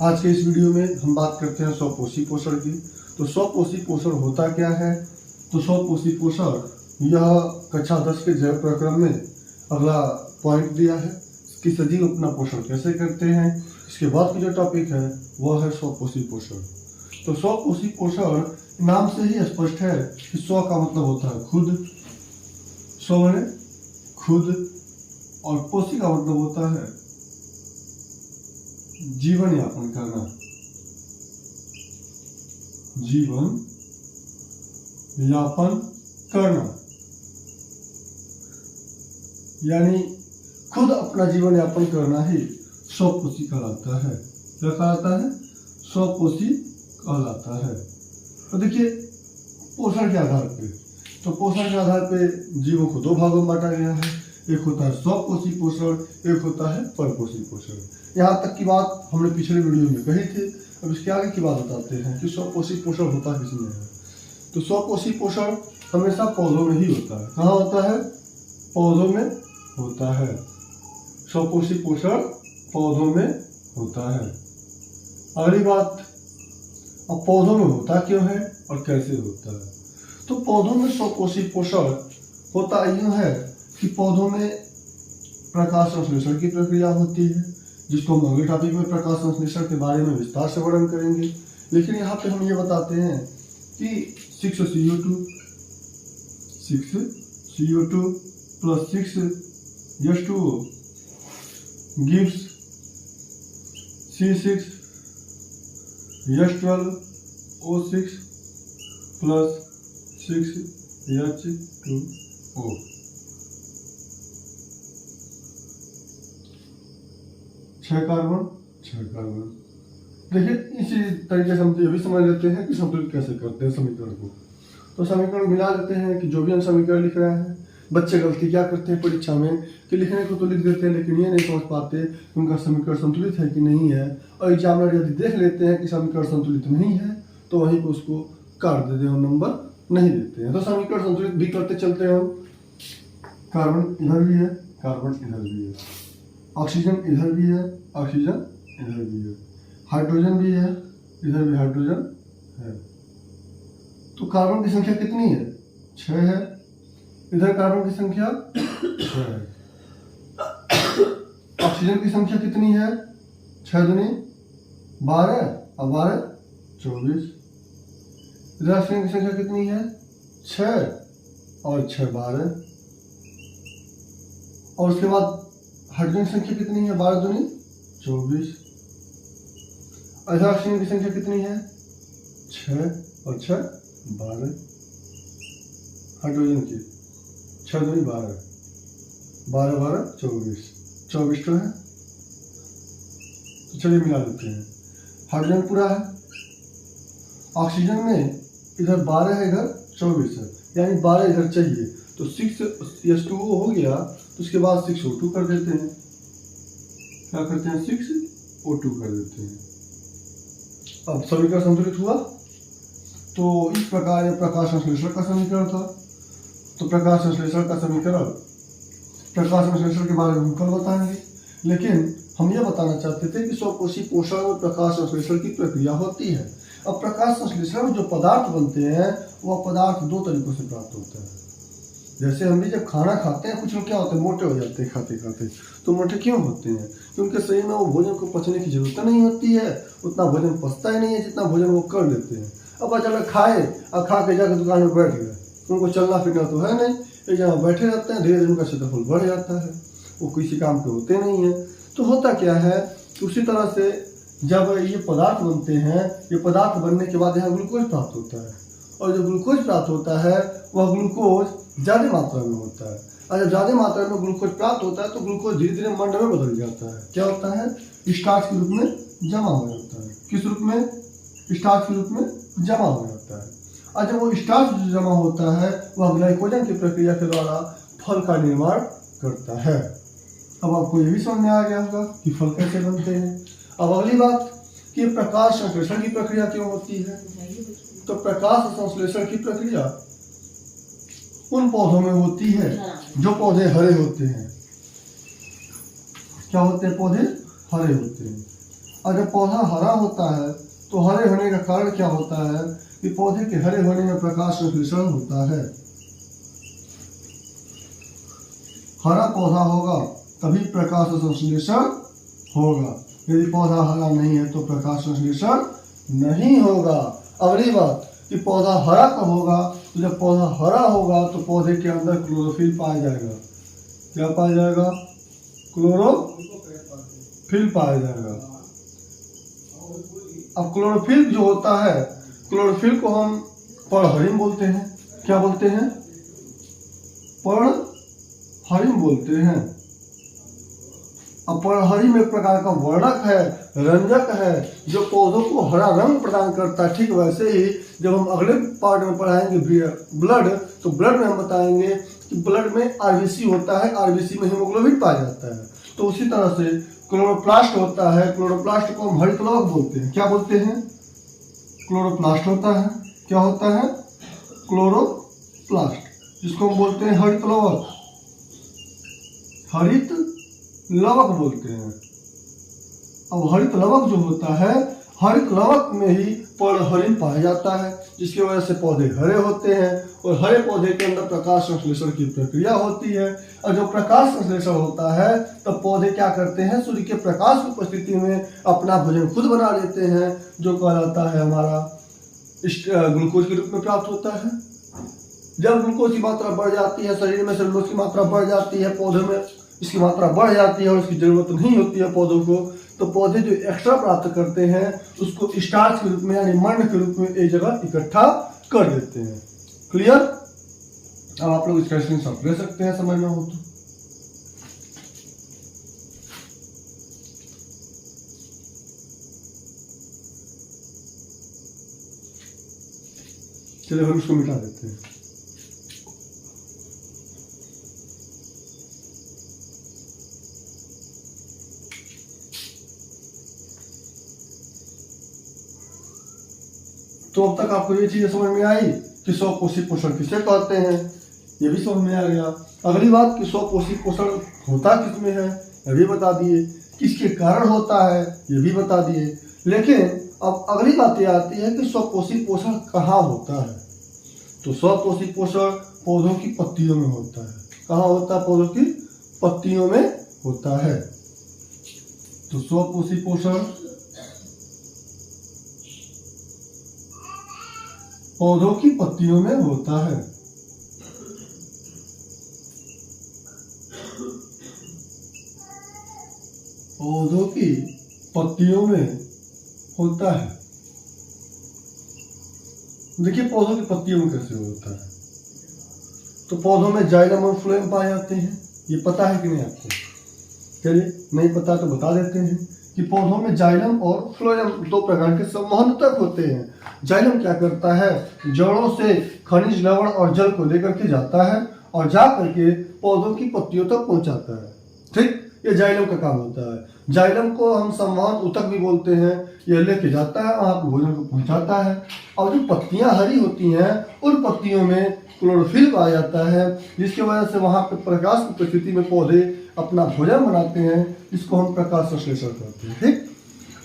आज के इस वीडियो में हम बात करते हैं स्वपोषी पोषण की। तो स्वपोषी पोषण होता क्या है? तो स्वपोषी पोषण यह कक्षा 10 के जैव प्रक्रम में अगला पॉइंट दिया है कि सजीव अपना पोषण कैसे करते हैं। इसके बाद की जो टॉपिक है वह है स्वपोषी पोषण। तो स्वपोषी पोषण नाम से ही स्पष्ट है कि स्व का मतलब होता है खुद, स्व माने खुद, और पोषी का मतलब होता है जीवन यापन करना, जीवन यापन करना, यानी खुद अपना जीवन यापन करना ही स्वपोषी कहलाता है। क्या कहलाता है? स्वपोषी कहलाता है। तो देखिए पोषण के आधार पे, तो पोषण के आधार पे जीवों को दो भागों में बांटा गया है। एक होता है स्वपोषी पोषण, एक होता है परपोषी पोषण। यहाँ तक की बात हमने पिछले वीडियो में कही थी। अब इसके आगे की बात बताते हैं कि स्वपोषी पोषण होता किसमें है। तो स्वपोषी पोषण हमेशा पौधों में ही होता है। कहाँ होता है? पौधों में होता है। स्वपोषी पोषण पौधों में होता है। अगली बात, अब पौधों में होता क्यों है और कैसे होता है? तो पौधों में स्वपोषी पोषण होता यूं है कि पौधों में प्रकाश संश्लेषण की प्रक्रिया होती है, जिसको हम अगले टॉपिक में प्रकाश संश्लेषण के बारे में विस्तार से वर्णन करेंगे। लेकिन यहाँ पे हम ये बताते हैं कि 6CO2 plus 6H2O gives C6H12O6 plus 6H2O। छह कार्बन। देखिए इसी तरीके से हम ये भी समझ लेते हैं कि संतुलित कैसे करते हैं समीकरण को। तो समीकरण मिला देते हैं कि जो भी हम समीकरण लिख रहे हैं, बच्चे गलती क्या करते हैं परीक्षा में कि लिखने को तो लिख देते हैं लेकिन ये नहीं समझ पाते कि उनका समीकरण संतुलित है कि नहीं है। और एग्जामिनर यदि देख लेते हैं कि समीकरण संतुलित नहीं है तो वहीं पर उसको काट देते हैं, नंबर नहीं देते हैं। तो समीकरण संतुलित भी करते चलते हैं हम। कार्बन इधर भी है, कार्बन इधर भी है, ऑक्सीजन इधर भी है, ऑक्सीजन इधर भी है, हाइड्रोजन भी है, इधर भी हाइड्रोजन है। तो कार्बन की संख्या कितनी है? 6 है। इधर कार्बन की संख्या 6 है। ऑक्सीजन की संख्या कितनी है? 6 दूनी 12 और 12 24। इधर ऑक्सीजन की संख्या कितनी है? 6 और 6 12। और उसके बाद हाइड्रोजन की संख्या कितनी है? 12 दूनी 24। इधर ऑक्सीजन की संख्या कितनी है? 6 और 6 12। हाइड्रोजन की 6 दूनी 12, 12 12 24, 24 तो है। तो चलिए मिला देते हैं। हाइड्रोजन पूरा है। ऑक्सीजन में इधर 12 है, इधर 24 है, यानी 12 इधर चाहिए। तो 6H2O हो गया, तो उसके बाद 6O2 कर देते हैं। क्या करते हैं? 6O2 कर देते हैं। अब समीकरण संतुलित हुआ। तो इस प्रकार ये प्रकाश संश्लेषण का समीकरण था। तो प्रकाश संश्लेषण का समीकरण, प्रकाश संश्लेषण के बारे में हम कल बताएंगे। लेकिन हम ये बताना चाहते थे कि स्वपोषी पोषण में प्रकाश संश्लेषण की प्रक्रिया होती है। अब प्रकाश संश्लेषण में जो पदार्थ बनते हैं वह पदार्थ दो तरीकों से प्राप्त होता है। जैसे हम भी जब खाना खाते हैं, कुछ लोग क्या होते हैं, मोटे हो जाते हैं खाते खाते। तो मोटे क्यों होते हैं? क्योंकि शरीर में वो भोजन को पचने की जरूरत नहीं होती है, उतना भोजन पचता ही नहीं है जितना भोजन वो कर लेते हैं। अब अचानक खाए और खा के जाकर दुकान में बैठ गए, उनको चलना फिरना तो है नहीं, एक जगह बैठे रहते हैं, धीरे धीरे उनका क्षेत्रफल बढ़ जाता है, वो किसी काम के होते नहीं है। तो होता क्या है, उसी तरह से जब ये पदार्थ बनते हैं, ये पदार्थ बनने के बाद यहाँ ग्लूकोज प्राप्त होता है, और जो ग्लूकोज प्राप्त होता है वह ग्लूकोज ज़्यादा मात्रा में होता है। और जब ज़्यादा मात्रा में ग्लूकोज प्राप्त होता है तो ग्लूकोज धीरे धीरे मंड में बदल जाता है। क्या होता है? स्टार्च के रूप में जमा हो जाता है। किस रूप में? स्टार्च के रूप में जमा हो जाता है। और जब वो स्टार्च जमा होता है वह ग्लाइकोजन की प्रक्रिया के द्वारा फल का निर्माण करता है। अब आपको ये भी समझ में आ गया होगा कि फल कैसे बनते हैं। अब अगली बात कि प्रकाश संश्लेषण की प्रक्रिया क्यों होती है। तो प्रकाश संश्लेषण की प्रक्रिया उन पौधों में होती है जो पौधे हरे होते हैं। क्या होते हैं? पौधे हरे होते हैं। और जब पौधा हरा होता है तो हरे होने का कारण क्या होता है कि पौधे के हरे होने में प्रकाश संश्लेषण होता है। हरा पौधा होगा तभी प्रकाश संश्लेषण होगा, यदि पौधा हरा नहीं है तो प्रकाश संश्लेषण नहीं होगा। अगली बात कि पौधा हरा कब होगा, तो जब पौधा हरा होगा तो पौधे के अंदर क्लोरोफिल पाया जाएगा। क्या पाया जाएगा? क्लोरोफिल पाया जाएगा। अब क्लोरोफिल जो होता है, क्लोरोफिल को हम पर्णहरिम बोलते हैं। क्या बोलते हैं? पर्णहरिम बोलते हैं। अब पर्णहरिम एक प्रकार का वर्णक है, रंजक है, जो पौधों को हरा रंग प्रदान करता है। ठीक वैसे ही जब हम अगले पार्ट में पढ़ाएंगे ब्लड, तो ब्लड में हम बताएंगे कि ब्लड में आरबीसी होता है, आरबीसी में हीमोग्लोबिन पाया जाता है। तो उसी तरह से क्लोरोप्लास्ट होता है, क्लोरोप्लास्ट को हम हरित लवक बोलते हैं। क्या बोलते हैं? क्लोरोप्लास्ट होता है। क्या होता है? क्लोरोप्लास्ट, जिसको हम बोलते हैं हरित लवक। हरित लवक बोलते हैं। अब हरित लवक जो होता है, हरित लवक में ही पर्णहरिम पाया जाता है, जिसकी वजह से पौधे हरे होते हैं और हरे पौधे के अंदर प्रकाश संश्लेषण की प्रक्रिया होती है। और जब प्रकाश संश्लेषण होता है तब पौधे क्या करते हैं? सूर्य के प्रकाश की उपस्थिति में अपना भोजन खुद बना लेते हैं, जो कहलाता है हमारा ग्लूकोज के रूप में प्राप्त होता है। जब ग्लूकोज की मात्रा बढ़ जाती है, शरीर में सेलुलोज की मात्रा बढ़ जाती है, पौधों में इसकी मात्रा बढ़ जाती है और इसकी जरूरत नहीं होती है पौधों को, तो पौधे जो एक्स्ट्रा प्राप्त करते हैं उसको स्टार्च के रूप में यानी मर्ण के रूप में एक जगह इकट्ठा कर देते हैं। क्लियर? अब आप लोग इसका स्क्रीनशॉट ले सकते हैं समझना हो तो। चलिए हम इसको मिटा देते हैं। तो अब तक आपको ये चीजें समझ में आई कि स्वपोषी पोषण किसे कहते हैं, ये भी समझ में आ गया। अगली बात कि स्वपोषी पोषण होता किसमें है, ये भी बता दिए। किसके कारण होता है, ये भी बता दिए। लेकिन अब अगली बात ये आती है कि स्वपोषी पोषण कहाँ होता है। तो स्वपोषी पोषण पौधों की पत्तियों में होता है। कहाँ होता है? पौधों की पत्तियों में होता है। तो स्वपोषी पोषण पौधों की पत्तियों में होता है। पौधों की पत्तियों में होता है। देखिए पौधों की पत्तियों में कैसे होता है। तो पौधों में जाइलम और फ्लोएम पाए जाते हैं। ये पता है कि नहीं आपको? चलिए नहीं पता तो बता देते हैं कि पौधों में जाइलम और फ्लोएम दो प्रकार के संवहनतक होते हैं। जाइलम क्या करता है? जड़ों से खनिज, लवण और जल को लेकर के जाता है और जा करके पौधों की पत्तियों तक पहुंचाता है। ठीक, ये जाइलम का काम होता है। जाइलम को हम संवहन ऊतक भी बोलते हैं। ये लेके जाता है, वहां पर भोजन को पहुंचाता है। और जो पत्तियां हरी होती हैं उन पत्तियों में क्लोरोफिल पाया जाता है, जिसकी वजह से वहां पर प्रकाश की उपस्थिति में पौधे अपना भोजन बनाते हैं, जिसको हम प्रकाश संश्लेषण कहते हैं। ठीक,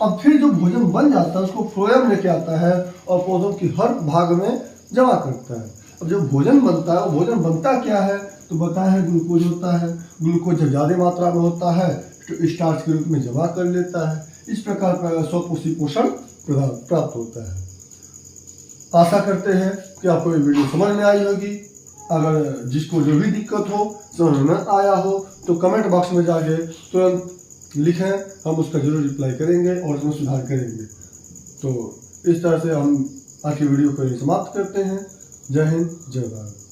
अब फिर जो भोजन बन जाता है उसको फ्लोएम लेके आता है और पौधों की हर भाग में जमा करता है। अब जो भोजन बनता है वो भोजन बनता क्या है? तो बताया है ग्लूकोज होता है। ग्लूकोज जब ज्यादा मात्रा में होता है तो स्टार्च के रूप में जमा कर लेता है। इस प्रकार का स्वपोषी पोषण प्राप्त होता है। आशा करते हैं कि आपको ये वीडियो समझ में आई होगी। अगर जिसको जो भी दिक्कत हो, समझ में आया हो, तो कमेंट बॉक्स में जाके तुरंत लिखें, हम उसका जरूर रिप्लाई करेंगे और उसमें सुधार करेंगे। तो इस तरह से हम आज की वीडियो को समाप्त करते हैं। जय हिंद, जय भारत।